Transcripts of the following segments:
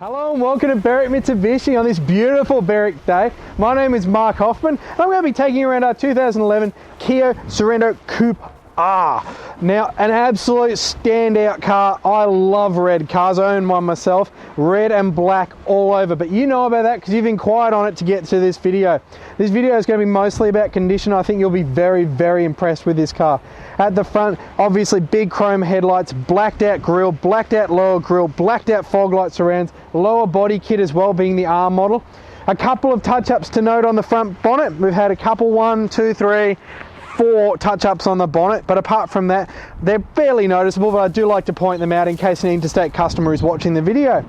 Hello and welcome to Berwick Mitsubishi on this beautiful Berwick day. My name is Mark Hoffman and I'm going to be taking you around our 2011 Kia Cerato Koup R. Now, an absolute standout car. I love red cars. I own one myself. Red and black all over. But you know about that because you've inquired on it to get to this video. This video is going to be mostly about condition. I think you'll be very, very impressed with this car. At the front, obviously big chrome headlights, blacked out grille, blacked out lower grille, blacked out fog light surrounds, lower body kit as well, being the R model. A couple of touch-ups to note on the front bonnet. We've had a couple, 1, 2, 3, 4 touch-ups on the bonnet, but apart from that, they're fairly noticeable, but I do like to point them out in case an interstate customer is watching the video.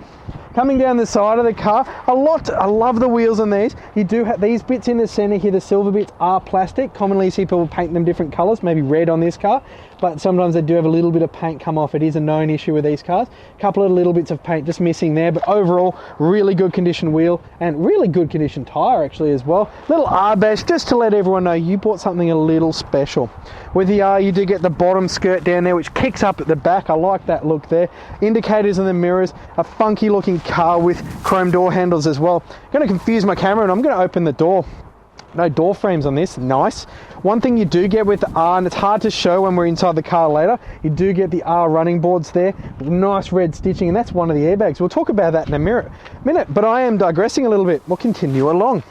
Coming down the side of the car, I love the wheels on these. You do have these bits in the center here, the silver bits are plastic. Commonly you see people paint them different colors, maybe red on this car, but sometimes they do have a little bit of paint come off. It is a known issue with these cars. A couple of little bits of paint just missing there, but overall, really good condition wheel and really good condition tire actually as well. Little R badge just to let everyone know you bought something a little special. With the R, you do get the bottom skirt down there, which kicks up at the back. I like that look there. Indicators in the mirrors, a funky looking car with chrome door handles as well. I'm going to confuse my camera and I'm going to open the door. No door frames on this, nice. One thing you do get with the R, and it's hard to show when we're inside the car later, you do get the R running boards there, nice red stitching, and that's one of the airbags. We'll talk about that in a minute, but I am digressing a little bit. We'll continue along.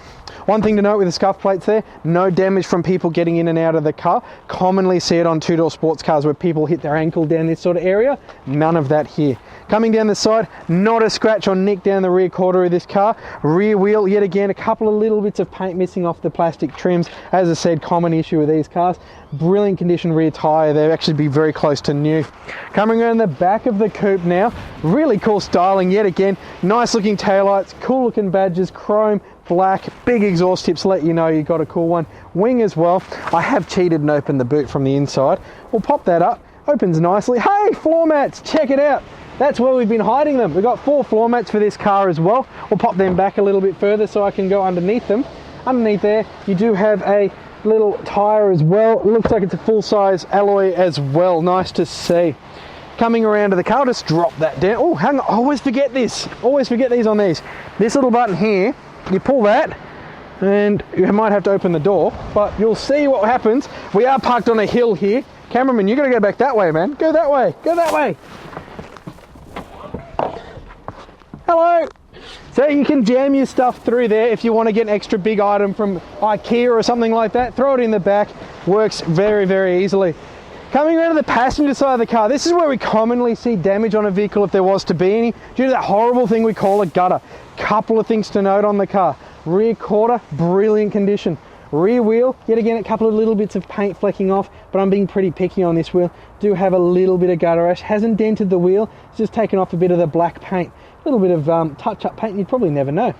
One thing to note with the scuff plates there, no damage from people getting in and out of the car. Commonly see it on two-door sports cars where people hit their ankle down this sort of area. None of that here. Coming down the side, not a scratch or nick down the rear quarter of this car. Rear wheel, yet again, a couple of little bits of paint missing off the plastic trims. As I said, common issue with these cars. Brilliant condition rear tyre. They'll actually be very close to new. Coming around the back of the coupe now, really cool styling yet again. Nice looking taillights, cool looking badges, chrome, black, big exhaust tips let you know you got a cool one. Wing as well. I have cheated and opened the boot from the inside. We'll pop that up. Opens nicely. Hey, floor mats, check it out. That's where we've been hiding them. We've got 4 floor mats for this car as well. We'll pop them back a little bit further so I can go underneath them. Underneath there, you do have a little tyre as well. It looks like it's a full-size alloy as well. Nice to see. Coming around to the car, just drop that down. Oh, hang on, I always forget this. Always forget these on these. This little button here, you pull that, and you might have to open the door, but you'll see what happens. We are parked on a hill here. Cameraman, you got to go back that way, man. Go that way. Go that way. Hello. So you can jam your stuff through there if you want to get an extra big item from IKEA or something like that. Throw it in the back. Works very, very easily. Coming around to the passenger side of the car, this is where we commonly see damage on a vehicle if there was to be any, due to that horrible thing we call a gutter. Couple of things to note on the car. Rear quarter, brilliant condition. Rear wheel, yet again a couple of little bits of paint flecking off, but I'm being pretty picky on this wheel. Do have a little bit of gutter ash, hasn't dented the wheel, it's just taken off a bit of the black paint. A little bit of touch-up paint, you'd probably never know.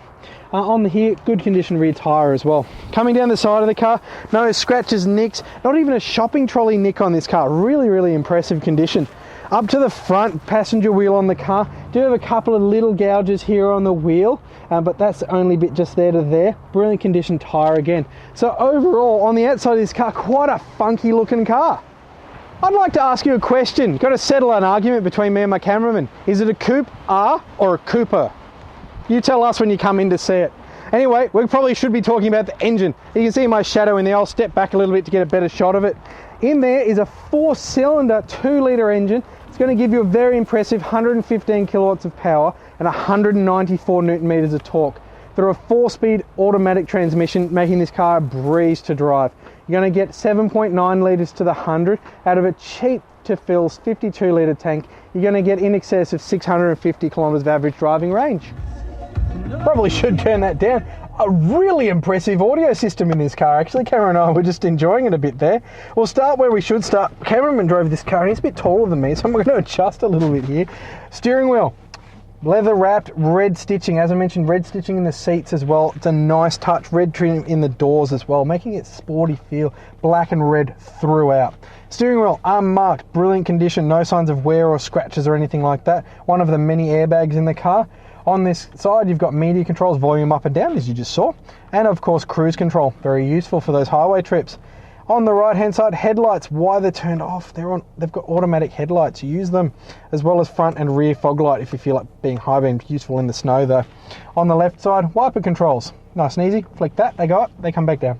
On the here, good condition rear tyre as well. Coming down the side of the car, no scratches, nicks, not even a shopping trolley nick on this car. Really, really impressive condition. Up to the front passenger wheel on the car, do have a couple of little gouges here on the wheel, but that's the only bit just there to there. Brilliant condition tyre again. So overall, on the outside of this car, quite a funky looking car. I'd like to ask you a question. Got to settle an argument between me and my cameraman. Is it a Coupe R or a Cooper? You tell us when you come in to see it. Anyway, we probably should be talking about the engine. You can see my shadow in there. I'll step back a little bit to get a better shot of it. In there is a 4-cylinder 2-litre engine. It's going to give you a very impressive 115 kilowatts of power and 194 newton meters of torque through a 4-speed automatic transmission, making this car a breeze to drive. You're going to get 7.9 litres to the 100 out of a cheap to fill 52 litre tank. You're going to get in excess of 650 kilometres of average driving range. Probably should turn that down. A really impressive audio system in this car actually. Cameron and I were just enjoying it a bit there. We'll start where we should start. Cameraman drove this car and he's a bit taller than me, so I'm going to adjust a little bit here. Steering wheel, leather wrapped, red stitching. As I mentioned, red stitching in the seats as well. It's a nice touch. Red trim in the doors as well, making it sporty feel. Black and red throughout. Steering wheel unmarked, brilliant condition. No signs of wear or scratches or anything like that. One of the many airbags in the car. On this side, you've got media controls, volume up and down, as you just saw. And of course, cruise control. Very useful for those highway trips. On the right hand side, headlights, why they're turned off, they've got automatic headlights. You use them as well as front and rear fog light if you feel like being high beam, useful in the snow though. On the left side, wiper controls, nice and easy, flick that, they go up, they come back down.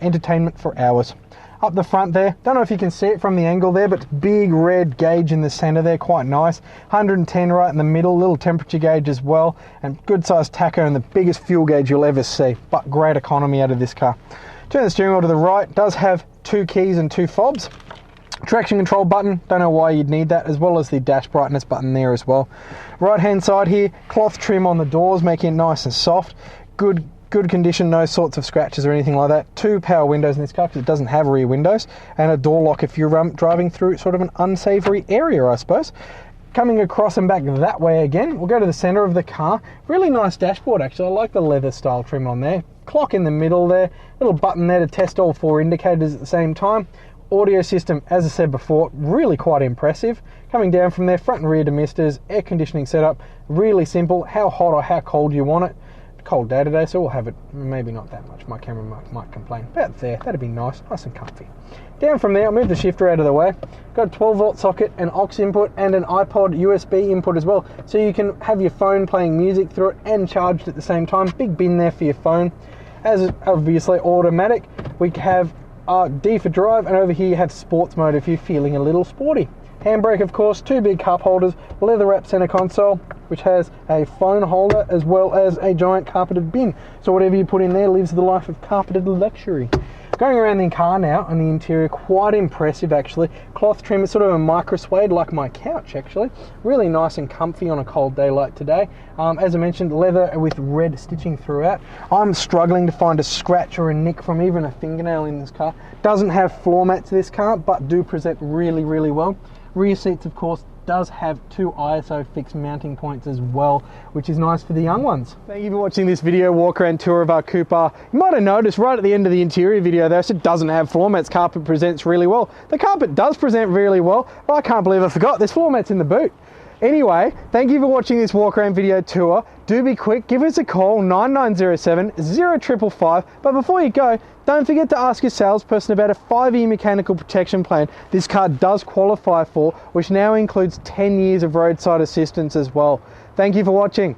Entertainment for hours. Up the front there, don't know if you can see it from the angle there, but big red gauge in the center there, quite nice. 110 right in the middle, little temperature gauge as well, and good sized tacho and the biggest fuel gauge you'll ever see, but great economy out of this car. Turn the steering wheel to the right, does have 2 keys and 2 fobs. Traction control button, don't know why you'd need that, as well as the dash brightness button there as well. Right hand side here, cloth trim on the doors, making it nice and soft. Good condition, no sorts of scratches or anything like that. 2 power windows in this car because it doesn't have rear windows, and a door lock if you're driving through sort of an unsavory area, I suppose. Coming across and back that way again, we'll go to the center of the car. Really nice dashboard actually, I like the leather style trim on there. Clock in the middle there, little button there to test all 4 indicators at the same time. Audio system, as I said before, really quite impressive. Coming down from there, front and rear demisters, air conditioning setup, really simple, how hot or how cold you want it. Cold day today, so we'll have it maybe not that much. My camera might complain. About there, that'd be nice and comfy. Down from there, I'll move the shifter out of the way. Got a 12 volt socket, an aux input, and an iPod USB input as well. So you can have your phone playing music through it and charged at the same time. Big bin there for your phone. As obviously automatic, we have D for drive, and over here you have sports mode if you're feeling a little sporty. Handbrake, of course, 2 big cup holders, leather wrap center console, which has a phone holder as well as a giant carpeted bin. So whatever you put in there lives the life of carpeted luxury. Going around the car now, on the interior, quite impressive actually. Cloth trim is sort of a micro suede like my couch actually. Really nice and comfy on a cold day like today. As I mentioned, leather with red stitching throughout. I'm struggling to find a scratch or a nick from even a fingernail in this car. Doesn't have floor mats this car, but do present really, really well. Rear seats, of course, does have 2 ISO fixed mounting points as well, which is nice for the young ones. Thank you for watching this video walk around tour of our Koup R. You might have noticed right at the end of the interior video there, it doesn't have floor mats. Carpet presents really well. The carpet does present really well, but I can't believe I forgot there's floor mats in the boot. Anyway, thank you for watching this walk around video tour. Do be quick, give us a call, 9907 0555. But before you go, don't forget to ask your salesperson about a 5-year mechanical protection plan this car does qualify for, which now includes 10 years of roadside assistance as well. Thank you for watching.